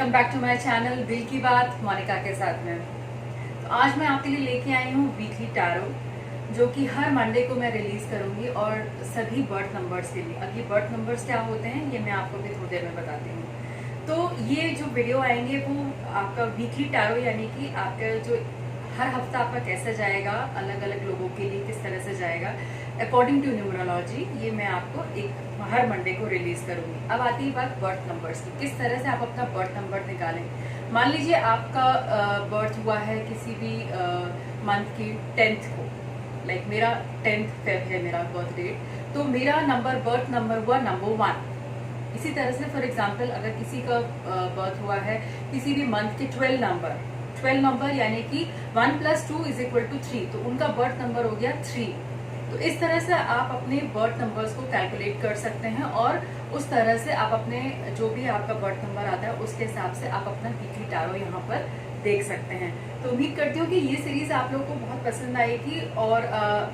Welcome back to my channel Dil Ki बात मोनिका के साथ में। तो आज मैं आपके लिए लेके आई हूँ वीकली टैरो, जो कि हर मंडे को मैं रिलीज करूंगी और सभी बर्थ नंबर्स के लिए। अब ये बर्थ नंबर्स क्या होते हैं ये मैं आपको भी थोड़ी देर में बताती हूँ। तो ये जो वीडियो आएंगे वो आपका वीकली टैरो, यानी कि आपका जो हर हफ्ता आपका कैसा जाएगा, अलग अलग लोगों के लिए किस तरह से जाएगा अकॉर्डिंग टू न्यूमरोलॉजी, ये मैं आपको हर मंडे को रिलीज करूंगी। अब आती है बात बर्थ नंबर्स की, किस तरह से आप अपना बर्थ नंबर निकालें। मान लीजिए आपका बर्थ हुआ है किसी भी मंथ की 10th को, लाइक मेरा 10th फेब है मेरा बर्थ डेट, तो मेरा बर्थ नंबर हुआ नंबर 1। इसी तरह से फॉर एग्जाम्पल अगर किसी का बर्थ हुआ है किसी भी मंथ के 12 नंबर यानी कि 1 + 2 = 3, तो उनका बर्थ नंबर हो गया 3। तो इस तरह से आप अपने बर्थ नंबर्स को कैलकुलेट कर सकते हैं और उस तरह से आप अपने जो भी आपका बर्थ नंबर आता है उसके हिसाब से आप अपना वीकली टैरो यहाँ पर देख सकते हैं। तो उम्मीद करती हूँ कि ये सीरीज आप लोगों को बहुत पसंद आएगी और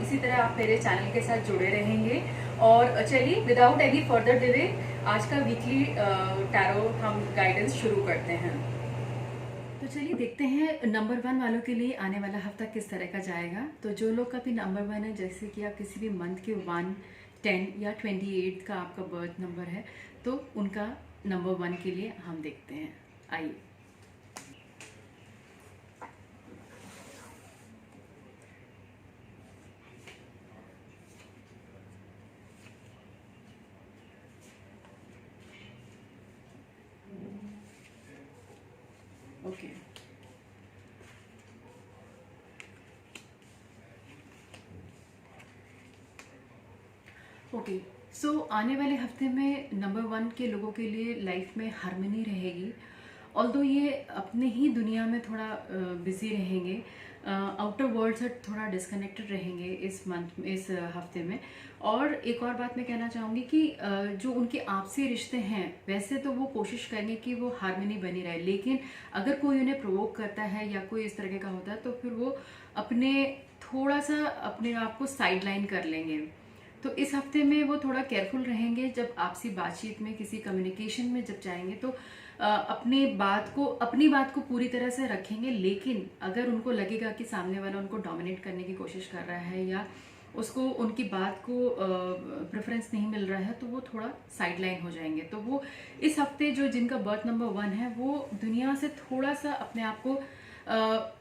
इसी तरह आप मेरे चैनल के साथ जुड़े रहेंगे। और चलिए विदाउट एनी फर्दर डिले आज का वीकली टैरो हम गाइडेंस शुरू करते हैं। तो चलिए देखते हैं नंबर 1 वालों के लिए आने वाला हफ्ता किस तरह का जाएगा। तो जो लोग का भी नंबर 1 है, जैसे कि आप किसी भी मंथ के 1, 10 या 28 का आपका बर्थ नंबर है, तो उनका नंबर 1 के लिए हम देखते हैं। आइए। ओके ओके सो आने वाले हफ्ते में नंबर 1 के लोगों के लिए लाइफ में हार्मनी रहेगी। ऑल्दो ये अपने ही दुनिया में थोड़ा बिजी रहेंगे, आउटर वर्ल्ड से थोड़ा डिस्कनेक्टेड रहेंगे इस मंथ में, इस हफ्ते में। और एक और बात मैं कहना चाहूँगी कि जो उनके आपसी रिश्ते हैं वैसे तो वो कोशिश करेंगे कि वो हार्मनी बनी रहे, लेकिन अगर कोई उन्हें प्रोवोक करता है या कोई इस तरह का होता है तो फिर वो थोड़ा सा अपने आप को साइड लाइन कर लेंगे। तो इस हफ्ते में वो थोड़ा केयरफुल रहेंगे जब आपसी बातचीत में, किसी कम्युनिकेशन में जब जाएंगे तो अपनी बात को पूरी तरह से रखेंगे। लेकिन अगर उनको लगेगा कि सामने वाला उनको डोमिनेट करने की कोशिश कर रहा है या उसको उनकी बात को प्रेफरेंस नहीं मिल रहा है तो वो थोड़ा साइड लाइन हो जाएंगे। तो वो इस हफ्ते जो जिनका बर्थ नंबर 1 है वो दुनिया से थोड़ा सा अपने आप को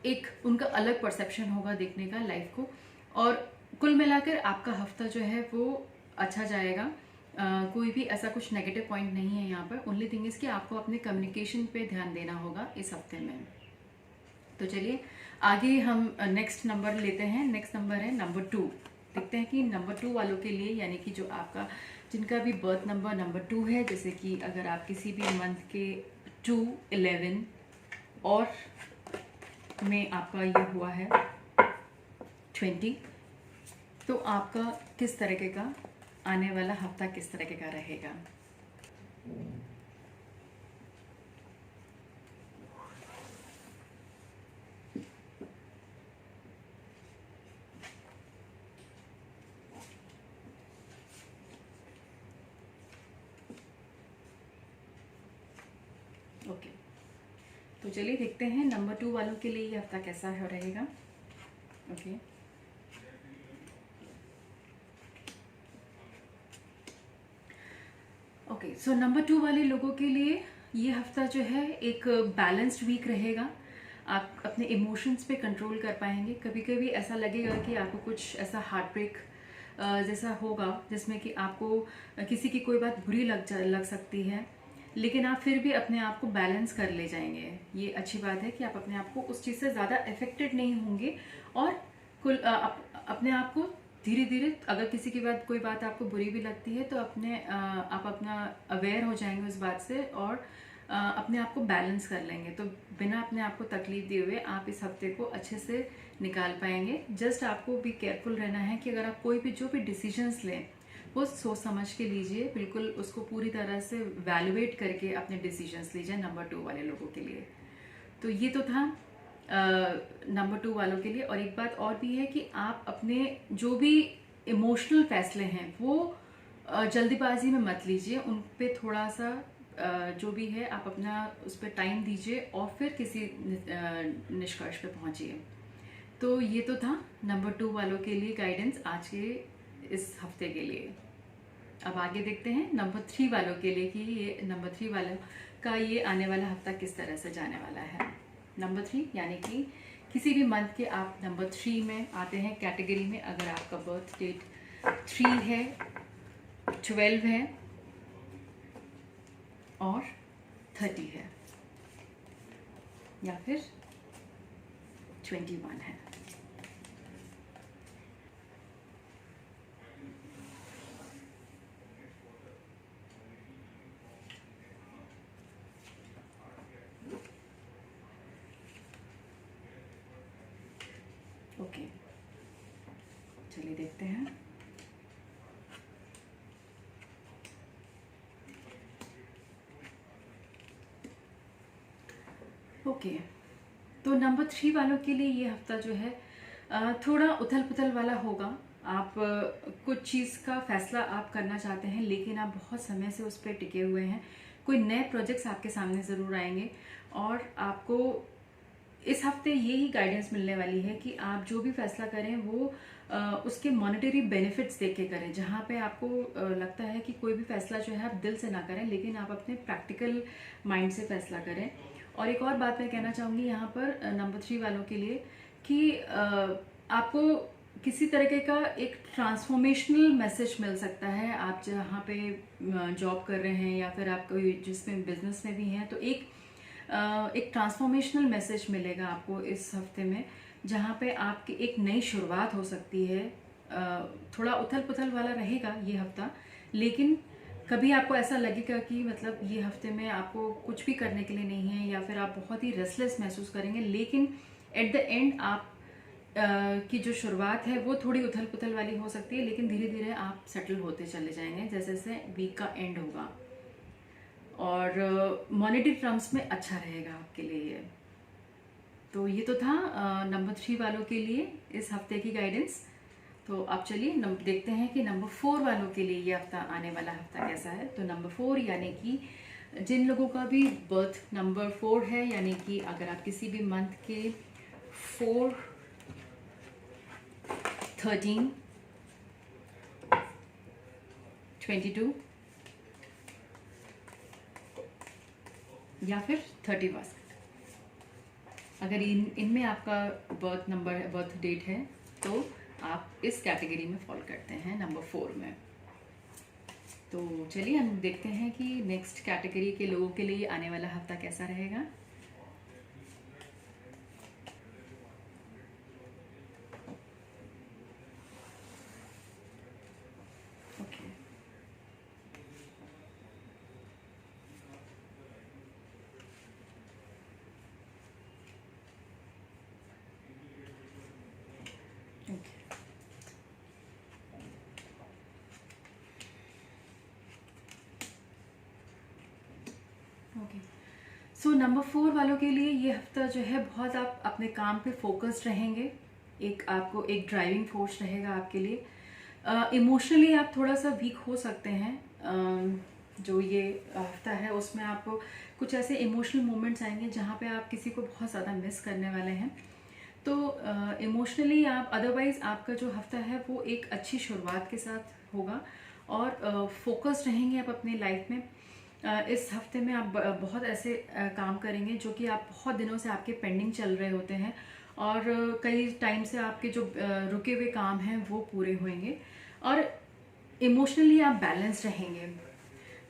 एक उनका अलग परसेप्शन होगा देखने का लाइफ को। और कुल मिलाकर आपका हफ्ता जो है वो अच्छा जाएगा। कोई भी ऐसा कुछ नेगेटिव पॉइंट नहीं है यहाँ पर। ओनली थिंग इज कि आपको अपने कम्युनिकेशन पे ध्यान देना होगा इस हफ्ते में। तो चलिए आगे हम नेक्स्ट नंबर लेते हैं। नेक्स्ट नंबर है नंबर 2। देखते हैं कि नंबर 2 वालों के लिए, यानी कि जो आपका जिनका भी बर्थ नंबर 2 है, जैसे कि अगर आप किसी भी मंथ के 2, 11 और में आपका ये हुआ है 20, तो आपका किस तरीके का आने वाला हफ्ता किस तरीके का रहेगा। ओके तो चलिए देखते हैं नंबर 2 वालों के लिए ये हफ्ता कैसा रहेगा। ओके ओके सो नंबर 2 वाले लोगों के लिए ये हफ्ता जो है एक बैलेंस्ड वीक रहेगा। आप अपने इमोशंस पे कंट्रोल कर पाएंगे। कभी कभी ऐसा लगेगा कि आपको कुछ ऐसा हार्ट ब्रेक जैसा होगा जिसमें कि आपको किसी की कोई बात बुरी लग सकती है, लेकिन आप फिर भी अपने आप को बैलेंस कर ले जाएंगे। ये अच्छी बात है कि आप अपने आप को उस चीज़ से ज़्यादा इफेक्टेड नहीं होंगे और अपने आप को धीरे धीरे, अगर किसी की कोई बात आपको बुरी भी लगती है तो आप अपना अवेयर हो जाएंगे उस बात से और अपने आप को बैलेंस कर लेंगे। तो बिना अपने आप को तकलीफ दिए हुए आप इस हफ्ते को अच्छे से निकाल पाएंगे। जस्ट आपको भी केयरफुल रहना है कि अगर आप जो भी डिसीजंस लें वो सोच समझ के लीजिए, बिल्कुल उसको पूरी तरह से वैल्यूएट करके अपने डिसीजंस लीजिए नंबर 2 वाले लोगों के लिए। तो ये तो था नंबर 2 वालों के लिए। और एक बात और भी है कि आप अपने जो भी इमोशनल फैसले हैं वो जल्दीबाजी में मत लीजिए, उन पे थोड़ा सा जो भी है आप अपना उस पर टाइम दीजिए और फिर किसी निष्कर्ष पे पहुंचिए। तो ये तो था नंबर 2 वालों के लिए गाइडेंस आज के इस हफ्ते के लिए। अब आगे देखते हैं नंबर 3 वालों के लिए कि ये नंबर 3 वालों का ये आने वाला हफ्ता किस तरह से जाने वाला है। नंबर 3 यानी कि किसी भी मंथ के आप नंबर 3 में आते हैं कैटेगरी में, अगर आपका बर्थ डेट 3 है, 12 है और 30 है या फिर 21 है। ओके, चलिए देखते हैं। ओके, तो नंबर 3 वालों के लिए ये हफ्ता जो है थोड़ा उथल पुथल वाला होगा। आप कुछ चीज़ का फैसला आप करना चाहते हैं लेकिन आप बहुत समय से उस पर टिके हुए हैं। कोई नए प्रोजेक्ट्स आपके सामने ज़रूर आएंगे और आपको इस हफ्ते यही गाइडेंस मिलने वाली है कि आप जो भी फैसला करें वो उसके मॉनेटरी बेनिफिट्स देख के करें। जहाँ पे आपको लगता है कि कोई भी फैसला जो है आप दिल से ना करें लेकिन आप अपने प्रैक्टिकल माइंड से फैसला करें। और एक और बात मैं कहना चाहूँगी यहाँ पर नंबर 3 वालों के लिए कि आपको किसी तरीके का एक ट्रांसफॉर्मेशनल मैसेज मिल सकता है। आप जहाँ पे जॉब कर रहे हैं या फिर आप कोई जिसमें बिजनेस में भी हैं तो एक ट्रांसफॉर्मेशनल मैसेज मिलेगा आपको इस हफ्ते में, जहाँ पे आपकी एक नई शुरुआत हो सकती है। थोड़ा उथल पुथल वाला रहेगा ये हफ्ता, लेकिन कभी आपको ऐसा लगेगा कि मतलब ये हफ्ते में आपको कुछ भी करने के लिए नहीं है या फिर आप बहुत ही रेस्टलेस महसूस करेंगे, लेकिन एट द एंड आप की जो शुरुआत है वो थोड़ी उथल पुथल वाली हो सकती है, लेकिन धीरे धीरे आप सेटल होते चले जाएंगे जैसे जैसे वीक का एंड होगा। और मॉनेटरी टर्म्स में अच्छा रहेगा आपके लिए ये। तो ये तो था नंबर 3 वालों के लिए इस हफ्ते की गाइडेंस। तो अब चलिए देखते हैं कि नंबर 4 वालों के लिए ये हफ्ता आने वाला हफ्ता कैसा है। तो नंबर 4 यानी कि जिन लोगों का भी बर्थ नंबर 4 है, यानी कि अगर आप किसी भी मंथ के 4, 13, 22 या फिर 31, अगर इनमें आपका बर्थ डेट है तो आप इस कैटेगरी में फॉल करते हैं नंबर 4 में। तो चलिए हम देखते हैं कि नेक्स्ट कैटेगरी के लोगों के लिए आने वाला हफ्ता कैसा रहेगा। ओके, ओके, सो नंबर 4 वालों के लिए ये हफ्ता जो है बहुत आप अपने काम पे फोकस्ड रहेंगे। आपको एक ड्राइविंग फोर्स रहेगा आपके लिए। इमोशनली आप थोड़ा सा वीक हो सकते हैं। जो ये हफ्ता है उसमें आपको कुछ ऐसे इमोशनल मोमेंट्स आएंगे जहाँ पे आप किसी को बहुत ज़्यादा मिस करने वाले हैं। तो इमोशनली आप अदरवाइज़ आपका जो हफ्ता है वो एक अच्छी शुरुआत के साथ होगा और फोकस्ड रहेंगे आप अपनी लाइफ में। इस हफ्ते में आप बहुत ऐसे काम करेंगे जो कि आप बहुत दिनों से आपके पेंडिंग चल रहे होते हैं और कई टाइम से आपके जो रुके हुए काम हैं वो पूरे होंगे और इमोशनली आप बैलेंस रहेंगे।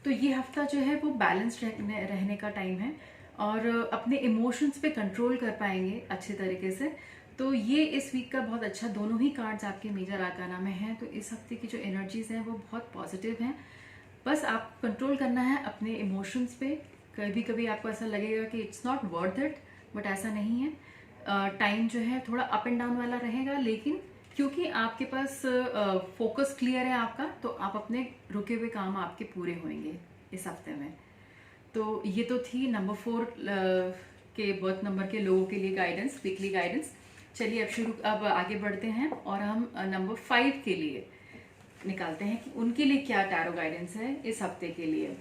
तो ये हफ्ता जो है वो बैलेंस रहने का टाइम है और अपने इमोशंस पे कंट्रोल कर पाएंगे अच्छे तरीके से। तो ये इस वीक का बहुत अच्छा, दोनों ही कार्ड्स आपके मेजर आर्काना में हैं। तो इस हफ्ते की जो एनर्जीज हैं वो बहुत पॉजिटिव हैं। बस आप कंट्रोल करना है अपने इमोशंस पे। कभी कभी आपको ऐसा लगेगा कि it's not worth it, but ऐसा नहीं है। टाइम जो है थोड़ा अप एंड डाउन वाला रहेगा, लेकिन क्योंकि आपके पास फोकस क्लियर है आपका, तो आप अपने रुके हुए काम आपके पूरे होंगे इस हफ्ते में। तो ये तो थी नंबर 4 के बर्थ नंबर के लोगों के लिए गाइडेंस, वीकली गाइडेंस। चलिए अब आगे बढ़ते हैं और हम नंबर 5 के लिए निकालते हैं कि उनके लिए क्या टैरो गाइडेंस है इस हफ्ते के लिए।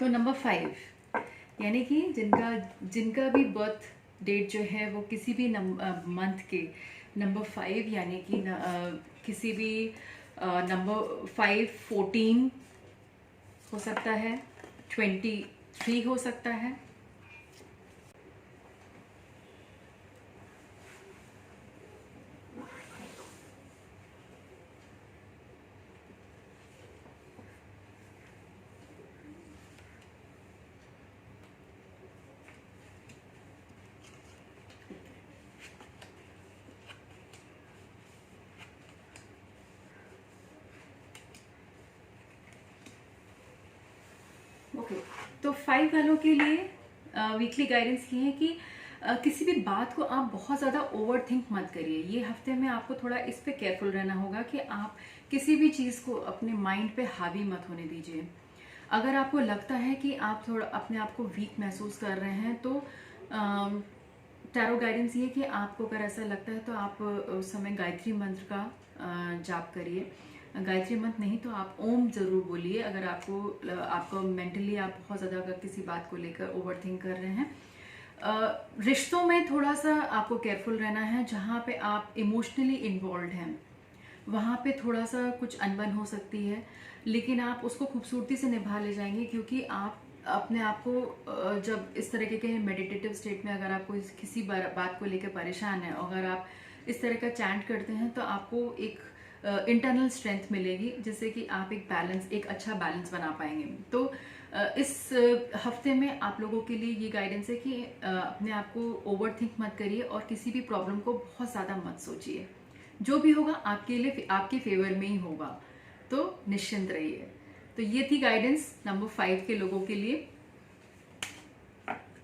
तो नंबर 5 यानी कि जिनका जिनका भी बर्थ डेट जो है वो किसी भी मंथ के नंबर 5 यानी कि किसी भी नंबर 5 14 हो सकता है, 23 हो सकता है। ओके, तो 5 वालों के लिए वीकली गाइडेंस ये है कि किसी भी बात को आप बहुत ज़्यादा ओवर थिंक मत करिए। ये हफ्ते में आपको थोड़ा इस पे केयरफुल रहना होगा कि आप किसी भी चीज़ को अपने माइंड पे हावी मत होने दीजिए। अगर आपको लगता है कि आप थोड़ा अपने आप को वीक महसूस कर रहे हैं तो टैरो गाइडेंस ये है कि आपको अगर ऐसा लगता है तो आप उस समय गायत्री मंत्र का जाप करिए। गायत्री मंत्र नहीं तो आप ओम ज़रूर बोलिए। अगर आपको मेंटली आप बहुत ज़्यादा अगर किसी बात को लेकर ओवर थिंक कर रहे हैं। रिश्तों में थोड़ा सा आपको केयरफुल रहना है। जहाँ पे आप इमोशनली इन्वॉल्व हैं वहाँ पे थोड़ा सा कुछ अनबन हो सकती है, लेकिन आप उसको खूबसूरती से निभा ले जाएंगे, क्योंकि आप अपने आप को जब इस तरह के मेडिटेटिव स्टेट में अगर आपको किसी बात को लेकर परेशान है, अगर आप इस तरह का चैंट करते हैं तो आपको एक इंटरनल स्ट्रेंथ मिलेगी, जिससे कि आप एक अच्छा बैलेंस बना पाएंगे। तो इस हफ्ते में आप लोगों के लिए ये गाइडेंस है कि अपने आप को ओवर थिंक मत करिए और किसी भी प्रॉब्लम को बहुत ज़्यादा मत सोचिए। जो भी होगा आपके लिए आपके फेवर में ही होगा, तो निश्चिंत रहिए। तो ये थी गाइडेंस नंबर 5 के लोगों के लिए।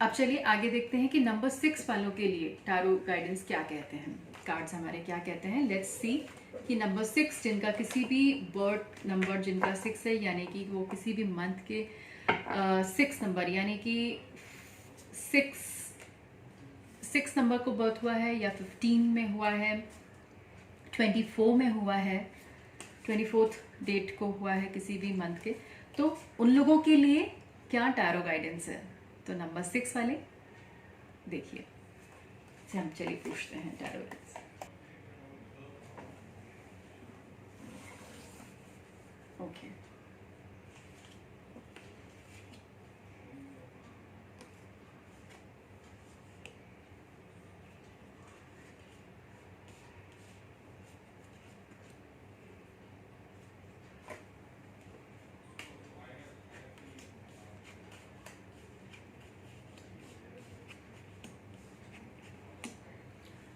अब चलिए आगे देखते हैं कि नंबर 6 वालों के लिए टैरो गाइडेंस क्या कहते हैं, कार्ड्स हमारे क्या कहते हैं। लेट्स सी कि नंबर 6 जिनका किसी भी बर्थ नंबर जिनका 6 है, यानी कि वो किसी भी मंथ के 6 नंबर यानी कि 6 नंबर को बर्थ हुआ है या 15 में हुआ है, 24 में हुआ है, 24th डेट को हुआ है किसी भी मंथ के, तो उन लोगों के लिए क्या टैरो गाइडेंस है। तो नंबर 6 वाले देखिए, से हम चलिए पूछते हैं tarot guidance. Okay,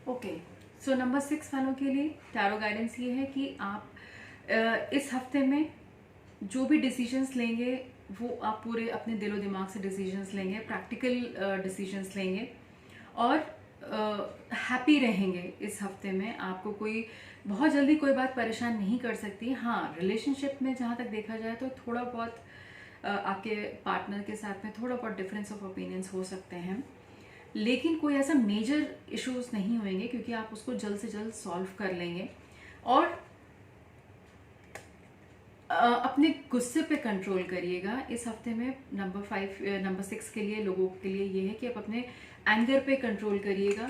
okay, so number 6 वालों के लिए टैरो गाइडेंस ये है कि आप इस हफ्ते में जो भी डिसीजंस लेंगे वो आप पूरे अपने दिलो दिमाग से डिसीजंस लेंगे, प्रैक्टिकल डिसीजंस लेंगे और हैप्पी रहेंगे। इस हफ्ते में आपको कोई बहुत जल्दी कोई बात परेशान नहीं कर सकती। हाँ, रिलेशनशिप में जहाँ तक देखा जाए तो थोड़ा बहुत आपके पार्टनर के साथ में थोड़ा बहुत डिफरेंस ऑफ ओपिनियंस हो सकते हैं, लेकिन कोई ऐसा मेजर इश्यूज नहीं होंगे, क्योंकि आप उसको जल्द से जल्द सॉल्व कर लेंगे। और अपने गुस्से पे कंट्रोल करिएगा इस हफ्ते में। नंबर 6 के लिए लोगों के लिए ये है कि आप अपने एंगर पे कंट्रोल करिएगा।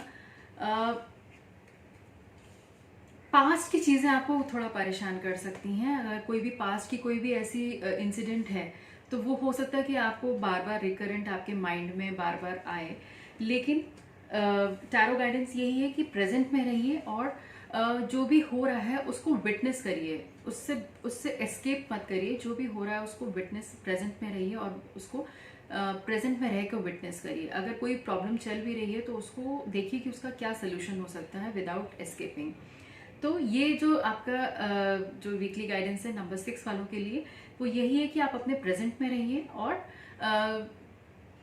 पास्ट की चीज़ें आपको थोड़ा परेशान कर सकती हैं। अगर कोई भी पास्ट की कोई भी ऐसी इंसिडेंट है तो वो हो सकता है कि आपको बार बार रिकरेंट आपके माइंड में बार बार आए, लेकिन टैरो गाइडेंस यही है कि प्रेजेंट में रहिए और जो भी हो रहा है उसको विटनेस करिए, उससे एस्केप मत करिए। जो भी हो रहा है उसको विटनेस, प्रेजेंट में रहिए और उसको प्रेजेंट में रह कर विटनेस करिए। अगर कोई प्रॉब्लम चल भी रही है तो उसको देखिए कि उसका क्या सोल्यूशन हो सकता है विदाउट एस्केपिंग। तो ये जो आपका जो वीकली गाइडेंस है नंबर 6 वालों के लिए, वो यही है कि आप अपने प्रेजेंट में रहिए और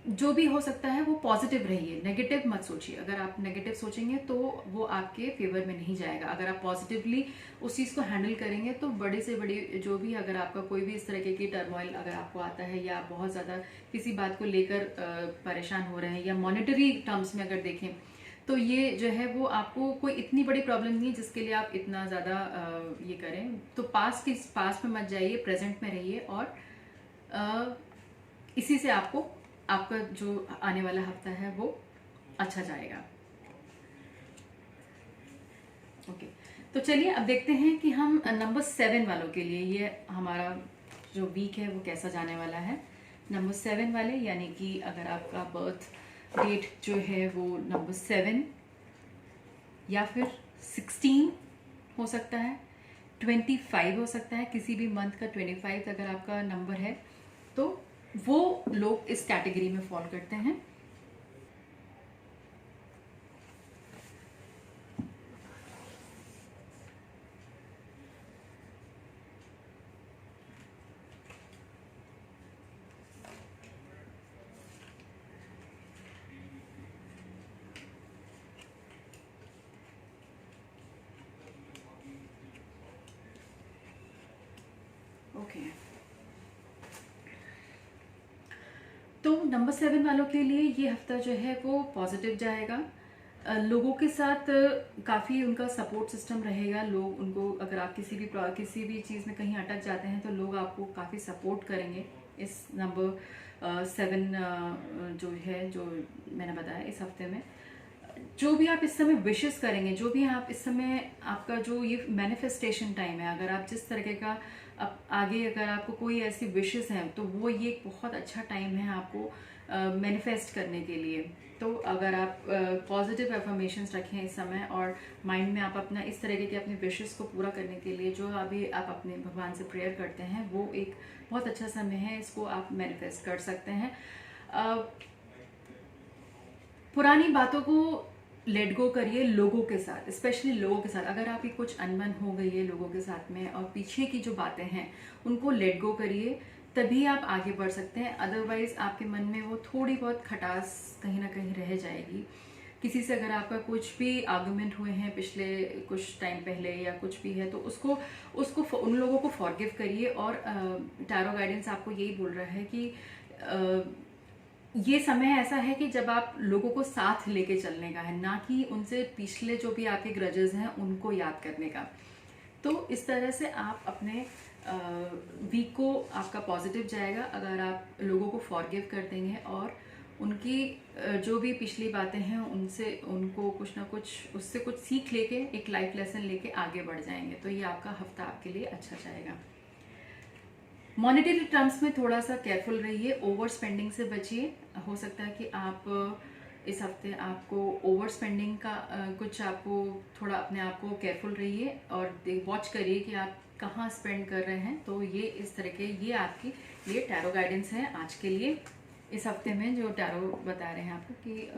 जो भी हो सकता है वो पॉजिटिव रहिए, नेगेटिव मत सोचिए। अगर आप नेगेटिव सोचेंगे तो वो आपके फेवर में नहीं जाएगा। अगर आप पॉजिटिवली उस चीज़ को हैंडल करेंगे तो बड़े से बड़ी जो भी, अगर आपका कोई भी इस तरह की टर्मोइल अगर आपको आता है या आप बहुत ज़्यादा किसी बात को लेकर परेशान हो रहे हैं, या मॉनेटरी टर्म्स में अगर देखें तो ये जो है वो आपको कोई इतनी बड़ी प्रॉब्लम नहीं है जिसके लिए आप इतना ज़्यादा ये करें। तो पास्ट में मत जाइए, प्रेजेंट में रहिए और इसी से आपको आपका जो आने वाला हफ्ता है वो अच्छा जाएगा। ओके, तो चलिए अब देखते हैं कि हम नंबर 7 वालों के लिए ये हमारा जो वीक है वो कैसा जाने वाला है। नंबर 7 वाले, यानी कि अगर आपका बर्थ डेट जो है वो नंबर 7 या फिर 16 हो सकता है, 25 हो सकता है, किसी भी मंथ का 25 अगर आपका नंबर है तो वो लोग इस कैटेगरी में फॉल करते हैं। ओके, तो नंबर 7 वालों के लिए ये हफ्ता जो है वो पॉजिटिव जाएगा। लोगों के साथ काफ़ी उनका सपोर्ट सिस्टम रहेगा। लोग उनको, अगर आप किसी भी चीज़ में कहीं अटक जाते हैं तो लोग आपको काफ़ी सपोर्ट करेंगे। इस नंबर 7 जो है, जो मैंने बताया, इस हफ्ते में जो भी आप इस समय विशेस करेंगे, जो भी आप इस समय, आपका जो ये मैनिफेस्टेशन टाइम है, अगर आप जिस तरीके का आगे अगर आपको कोई ऐसी विशेस हैं तो वो ये एक बहुत अच्छा टाइम है आपको मैनिफेस्ट करने के लिए। तो अगर आप पॉजिटिव अफर्मेशंस रखें इस समय और माइंड में आप अपना इस तरीके के अपने विशेस को पूरा करने के लिए जो अभी आप अपने भगवान से प्रेयर करते हैं, वो एक बहुत अच्छा समय है, इसको आप मैनिफेस्ट कर सकते हैं। पुरानी बातों को लेट गो करिए लोगों के साथ, स्पेशली लोगों के साथ। अगर आपकी कुछ अनबन हो गई है लोगों के साथ में और पीछे की जो बातें हैं उनको लेट गो करिए, तभी आप आगे बढ़ सकते हैं। अदरवाइज आपके मन में वो थोड़ी बहुत खटास कहीं ना कहीं रह जाएगी। किसी से अगर आपका कुछ भी आर्गुमेंट हुए हैं पिछले कुछ टाइम पहले या कुछ भी है तो उसको उसको उन लोगों को फॉरगिव करिए। और टैरो गाइडेंस आपको यही बोल रहा है कि ये समय ऐसा है कि जब आप लोगों को साथ लेके चलने का है, ना कि उनसे पिछले जो भी आपके ग्रजेस हैं उनको याद करने का। तो इस तरह से आप अपने वीक को, आपका पॉजिटिव जाएगा अगर आप लोगों को फॉरगिव कर देंगे और उनकी जो भी पिछली बातें हैं उनसे उनको कुछ ना कुछ, उससे कुछ सीख लेके, एक लाइफ लेसन लेके आगे बढ़ जाएंगे। तो ये आपका हफ्ता आपके लिए अच्छा जाएगा। मॉनेटरी टर्म्स में थोड़ा सा केयरफुल रहिए, ओवर स्पेंडिंग से बचिए। हो सकता है कि आप इस हफ्ते आपको ओवर स्पेंडिंग का कुछ, आपको थोड़ा अपने आप को केयरफुल रहिए और वॉच करिए कि आप कहाँ स्पेंड कर रहे हैं। तो ये इस तरह के, ये आपकी लिए टैरो गाइडेंस है आज के लिए। इस हफ्ते में जो टैरो बता रहे हैं आपको कि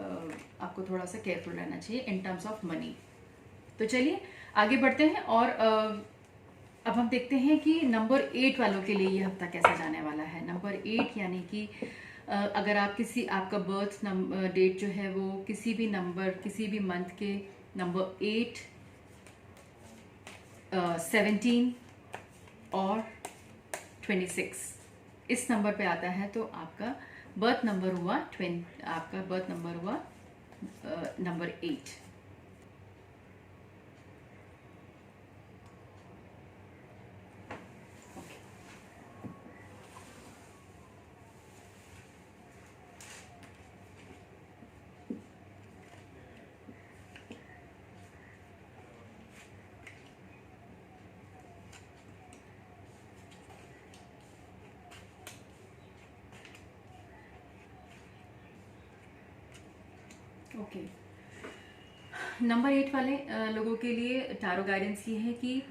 आपको थोड़ा सा केयरफुल रहना चाहिए इन टर्म्स ऑफ मनी। तो चलिए आगे बढ़ते हैं और अब हम देखते हैं कि नंबर 8 वालों के लिए ये हफ्ता कैसा जाने वाला है। नंबर 8 यानी कि अगर आप आपका बर्थ डेट जो है वो किसी भी नंबर, किसी भी मंथ के नंबर 8, 17 और 26 इस नंबर पे आता है तो आपका बर्थ नंबर हुआ नंबर 8। ओके, नंबर 8 वाले लोगों के लिए टैरो गाइडेंस ये है कि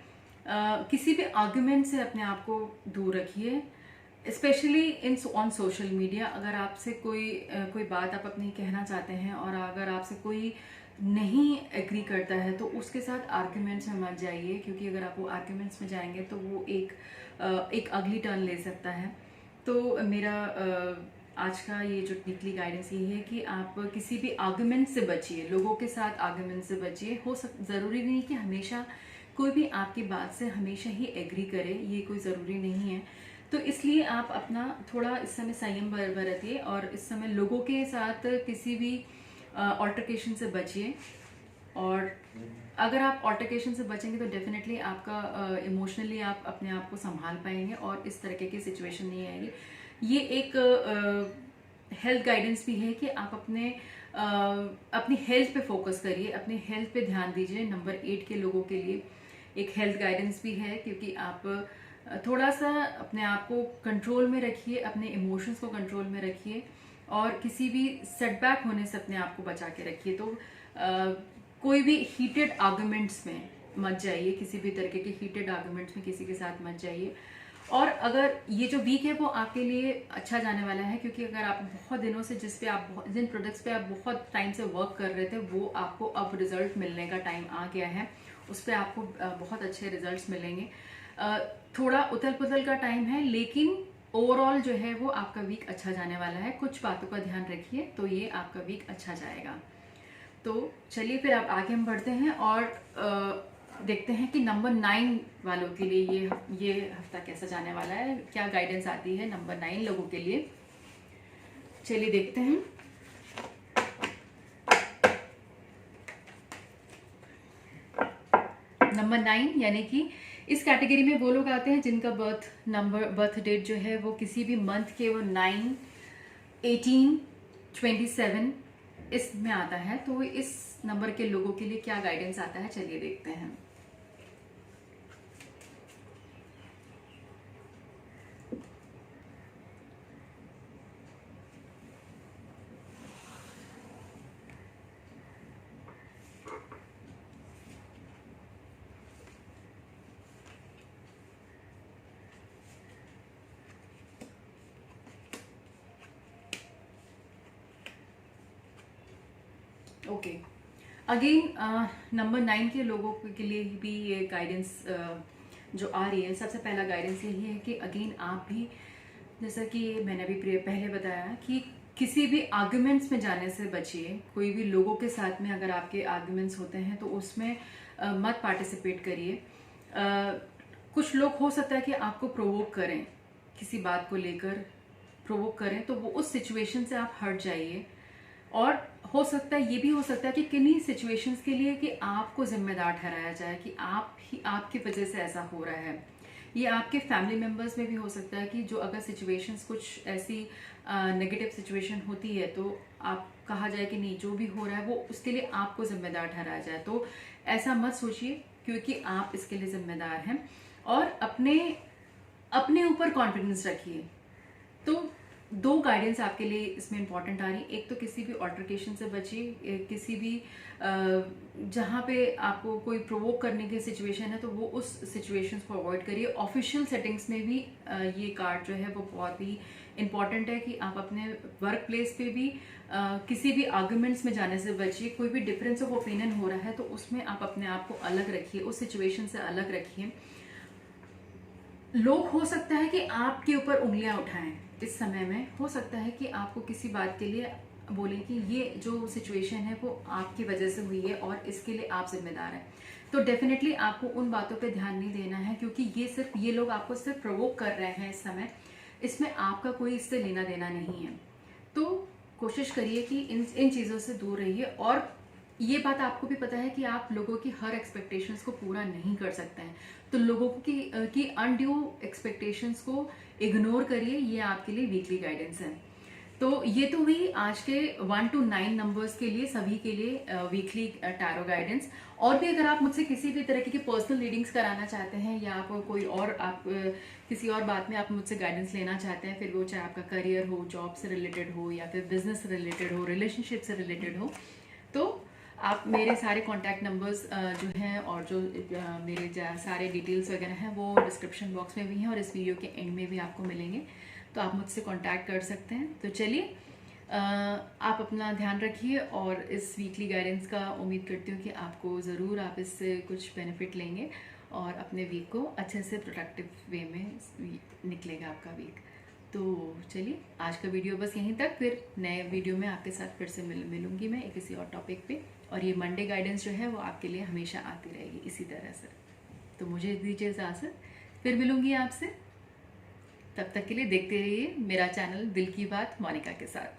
किसी भी आर्गुमेंट से अपने आप को दूर रखिए, स्पेशली ऑन सोशल मीडिया। अगर आपसे कोई बात आप अपनी कहना चाहते हैं और अगर आपसे कोई नहीं एग्री करता है तो उसके साथ आर्ग्यूमेंट्स में मत जाइए, क्योंकि अगर आप वो आर्ग्यूमेंट्स में जाएंगे तो वो एक अगली टर्न ले सकता है। तो मेरा आज का ये जो वीकली गाइडेंस ये है कि आप किसी भी आर्गुमेंट से बचिए, लोगों के साथ आर्गुमेंट से बचिए। ज़रूरी नहीं कि हमेशा कोई भी आपकी बात से हमेशा ही एग्री करे, ये कोई ज़रूरी नहीं है। तो इसलिए आप अपना थोड़ा इस समय संयम बरतिए और इस समय लोगों के साथ किसी भी ऑल्टरकेशन से बचिए। और अगर आप ऑल्टरकेशन से बचेंगे तो डेफिनेटली आपका इमोशनली आप अपने आप को संभाल पाएंगे और इस तरीके की सिचुएशन नहीं आएगी। ये एक हेल्थ गाइडेंस भी है कि आप अपनी हेल्थ पे फोकस करिए, अपनी हेल्थ पे ध्यान दीजिए। नंबर 8 के लोगों के लिए एक हेल्थ गाइडेंस भी है, क्योंकि आप थोड़ा सा अपने आप को कंट्रोल में रखिए, अपने इमोशंस को कंट्रोल में रखिए, और किसी भी सेटबैक होने से अपने आप को बचा के रखिए। तो कोई भी हीटेड आर्गुमेंट्स में मत जाइए, किसी भी तरीके के हीटेड आर्गुमेंट्स में किसी के साथ मत जाइए। और अगर ये जो वीक है वो आपके लिए अच्छा जाने वाला है, क्योंकि अगर आप बहुत दिनों से जिन प्रोडक्ट्स पे आप बहुत टाइम से वर्क कर रहे थे, वो आपको अब रिजल्ट मिलने का टाइम आ गया है, उस पर आपको बहुत अच्छे रिजल्ट्स मिलेंगे। थोड़ा उथल पुथल का टाइम है, लेकिन ओवरऑल जो है वो आपका वीक अच्छा जाने वाला है। कुछ बातों का ध्यान रखिए तो ये आपका वीक अच्छा जाएगा। तो चलिए फिर अब आगे हम बढ़ते हैं और देखते हैं कि नंबर 9 वालों के लिए ये हफ्ता कैसा जाने वाला है, क्या गाइडेंस आती है नंबर 9 लोगों के लिए। चलिए देखते हैं। नंबर 9 यानी कि इस कैटेगरी में वो लोग आते हैं जिनका बर्थ डेट जो है वो किसी भी मंथ के वो 9, 18, 27 इसमें आता है। तो इस नंबर के लोगों के लिए क्या गाइडेंस आता है, चलिए देखते हैं। ओके, अगेन नंबर 9 के लोगों के लिए भी ये गाइडेंस जो आ रही है, सबसे पहला गाइडेंस यही है कि अगेन आप भी, जैसा कि मैंने अभी पहले बताया, कि किसी भी आर्ग्यूमेंट्स में जाने से बचिए। कोई भी लोगों के साथ में अगर आपके आर्ग्यूमेंट्स होते हैं तो उसमें मत पार्टिसिपेट करिए। कुछ लोग हो सकता है कि आपको प्रोवोक करें, किसी बात को लेकर प्रोवोक करें, तो वो उस सिचुएशन से आप हट जाइए। और हो सकता है, ये भी हो सकता है कि किन्हीं सिचुएशंस के लिए कि आपको जिम्मेदार ठहराया जाए कि आपकी वजह से ऐसा हो रहा है। ये आपके फैमिली मेंबर्स में भी हो सकता है कि जो अगर सिचुएशंस कुछ ऐसी नेगेटिव सिचुएशन होती है तो आप कहा जाए कि नहीं, जो भी हो रहा है वो उसके लिए आपको जिम्मेदार ठहराया जाए। तो ऐसा मत सोचिए, क्योंकि आप इसके लिए जिम्मेदार हैं। और अपने ऊपर कॉन्फिडेंस रखिए। तो 2 गाइडेंस आपके लिए इसमें इंपॉर्टेंट आ रही। एक तो किसी भी ऑल्टरकेशन से बचिए, किसी भी जहाँ पे आपको कोई प्रोवोक करने की सिचुएशन है तो वो उस सिचुएशंस को अवॉइड करिए। ऑफिशियल सेटिंग्स में भी ये कार्ड जो है वो बहुत ही इंपॉर्टेंट है कि आप अपने वर्क प्लेस पे भी किसी भी आर्गुमेंट्स में जाने से बचिए। कोई भी डिफरेंस ऑफ ओपिनियन हो रहा है तो उसमें आप अपने आप को अलग रखिए, उस सिचुएशन से अलग रखिए। लोग हो सकता है कि आपके ऊपर उंगलियां उठाएं इस समय में, हो सकता है कि आपको किसी बात के लिए बोले कि ये जो सिचुएशन है वो आपकी वजह से हुई है और इसके लिए आप जिम्मेदार हैं। तो डेफिनेटली आपको उन बातों पे ध्यान नहीं देना है, क्योंकि ये लोग आपको सिर्फ प्रोवोक कर रहे हैं इस समय। इसमें आपका कोई इससे लेना देना नहीं है। तो कोशिश करिए कि इन चीज़ों से दूर रहिए। और ये बात आपको भी पता है कि आप लोगों की हर एक्सपेक्टेशंस को पूरा नहीं कर सकते हैं। तो लोगों की अनड्यू एक्सपेक्टेशंस को इग्नोर करिए। ये आपके लिए वीकली गाइडेंस है। तो ये तो हुई आज के 1 to 9 नंबर्स के लिए, सभी के लिए वीकली टैरो गाइडेंस। और भी अगर आप मुझसे किसी भी तरह की पर्सनल रीडिंग्स कराना चाहते हैं, या आप कोई और किसी और बात में आप मुझसे गाइडेंस लेना चाहते हैं, फिर वो चाहे आपका करियर हो, जॉब से रिलेटेड हो, या फिर बिजनेस से रिलेटेड हो, रिलेशनशिप से रिलेटेड हो, तो आप मेरे सारे कॉन्टैक्ट नंबर्स जो हैं और जो मेरे सारे डिटेल्स वगैरह हैं वो डिस्क्रिप्शन बॉक्स में भी हैं और इस वीडियो के एंड में भी आपको मिलेंगे। तो आप मुझसे कांटेक्ट कर सकते हैं। तो चलिए, आप अपना ध्यान रखिए और इस वीकली गाइडेंस का उम्मीद करती हूँ कि आपको ज़रूर आप इससे कुछ बेनिफिट लेंगे और अपने वीक को अच्छे से प्रोडक्टिव वे में निकलेगा आपका वीक। तो चलिए, आज का वीडियो बस यहीं तक। फिर नए वीडियो में आपके साथ फिर से मिलूंगी मैं किसी और टॉपिक पे। और ये मंडे गाइडेंस जो है वो आपके लिए हमेशा आती रहेगी इसी तरह से। तो मुझे दीजिए इजाज़त, फिर मिलूंगी आपसे। तब तक के लिए देखते रहिए मेरा चैनल दिल की बात मोनिका के साथ।